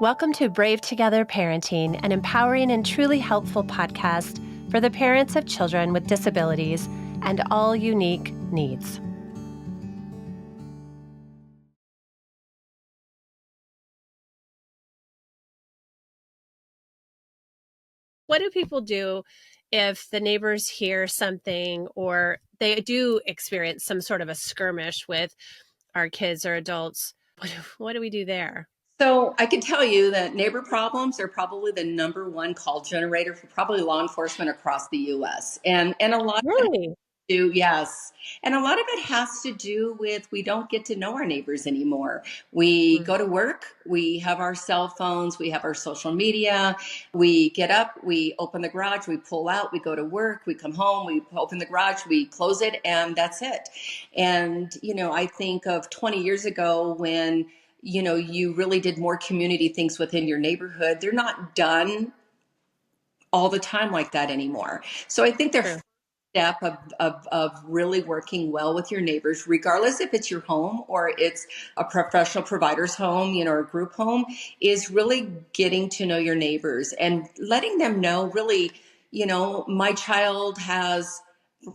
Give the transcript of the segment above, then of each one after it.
Welcome to Brave Together Parenting, an empowering and truly helpful podcast for the parents of children with disabilities and all unique needs. What do people do if the neighbors hear something or they do experience some sort of a skirmish with our kids or adults? What do we do there? So I can tell you that neighbor problems are probably the number one call generator for probably law enforcement across the U.S. And a lot of Really? it yes, and a lot of it has to do with we don't get to know our neighbors anymore. We go to work, we have our cell phones, we have our social media. We get up, we open the garage, we pull out, we go to work, we come home, we open the garage, we close it, and that's it. And I think of 20 years ago when you really did more community things within your neighborhood. They're not done all the time like that anymore. So I think their True. first step of really working well with your neighbors, regardless if it's your home or it's a professional provider's home, or a group home, is really getting to know your neighbors and letting them know really, my child has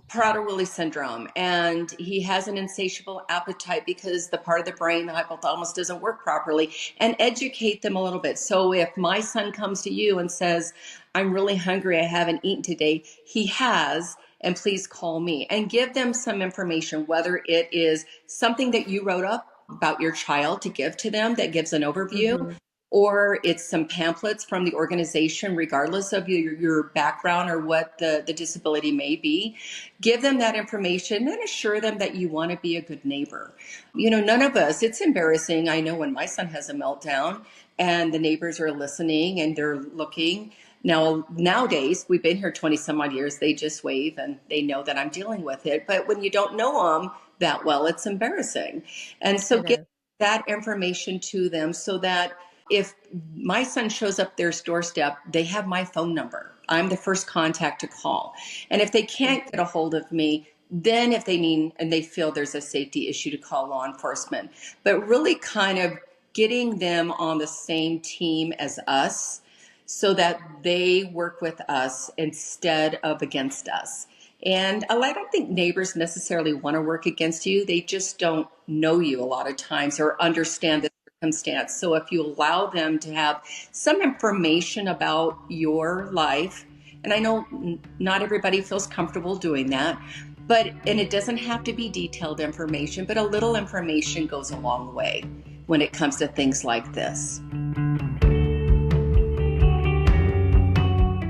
Prader-Willi syndrome, and he has an insatiable appetite because the part of the brain, the hypothalamus, doesn't work properly, and educate them a little bit. So if my son comes to you and says, I'm really hungry, I haven't eaten today, he has, and please call me, and give them some information, whether it is something that you wrote up about your child to give to them that gives an overview, or it's some pamphlets from the organization, regardless of your background or what the disability may be. Give them that information and assure them that you want to be a good neighbor. None of us, it's embarrassing. I know when my son has a meltdown and the neighbors are listening and they're looking. Now, nowadays, we've been here 20 some odd years, they just wave and they know that I'm dealing with it. But when you don't know them that well, it's embarrassing. And so get that information to them so that if my son shows up their doorstep, they have my phone number. I'm the first contact to call. And if they can't get a hold of me, then if they need and they feel there's a safety issue, to call law enforcement. But really kind of getting them on the same team as us so that they work with us instead of against us. And I don't think neighbors necessarily want to work against you. They just don't know you a lot of times or understand the circumstance. So if you allow them to have some information about your life, and I know not everybody feels comfortable doing that, and it doesn't have to be detailed information, but a little information goes a long way when it comes to things like this.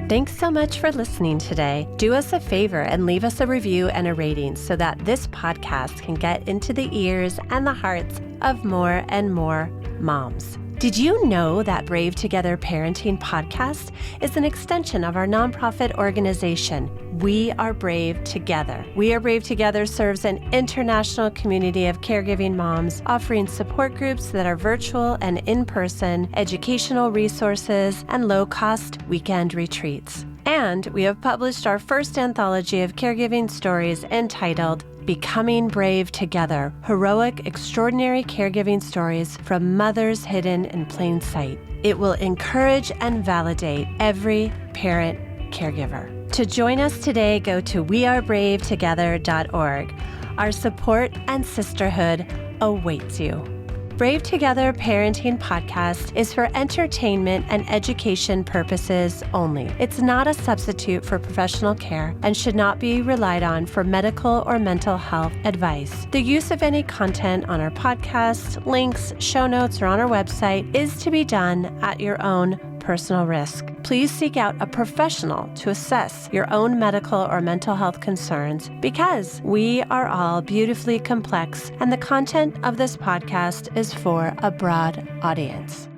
Thanks so much for listening today. Do us a favor and leave us a review and a rating so that this podcast can get into the ears and the hearts of more and more moms. Did you know that Brave Together Parenting podcast is an extension of our nonprofit organization, We Are Brave Together? We Are Brave Together serves an international community of caregiving moms, offering support groups that are virtual and in-person, educational resources, and low-cost weekend retreats. And we have published our first anthology of caregiving stories entitled Becoming Brave Together, Heroic, Extraordinary Caregiving Stories from Mothers Hidden in Plain Sight. It will encourage and validate every parent caregiver. To join us today, go to wearebravetogether.org. Our support and sisterhood awaits you. Brave Together Parenting Podcast is for entertainment and education purposes only. It's not a substitute for professional care and should not be relied on for medical or mental health advice. The use of any content on our podcast, links, show notes, or on our website is to be done at your own personal risk. Please seek out a professional to assess your own medical or mental health concerns because we are all beautifully complex and the content of this podcast is for a broad audience.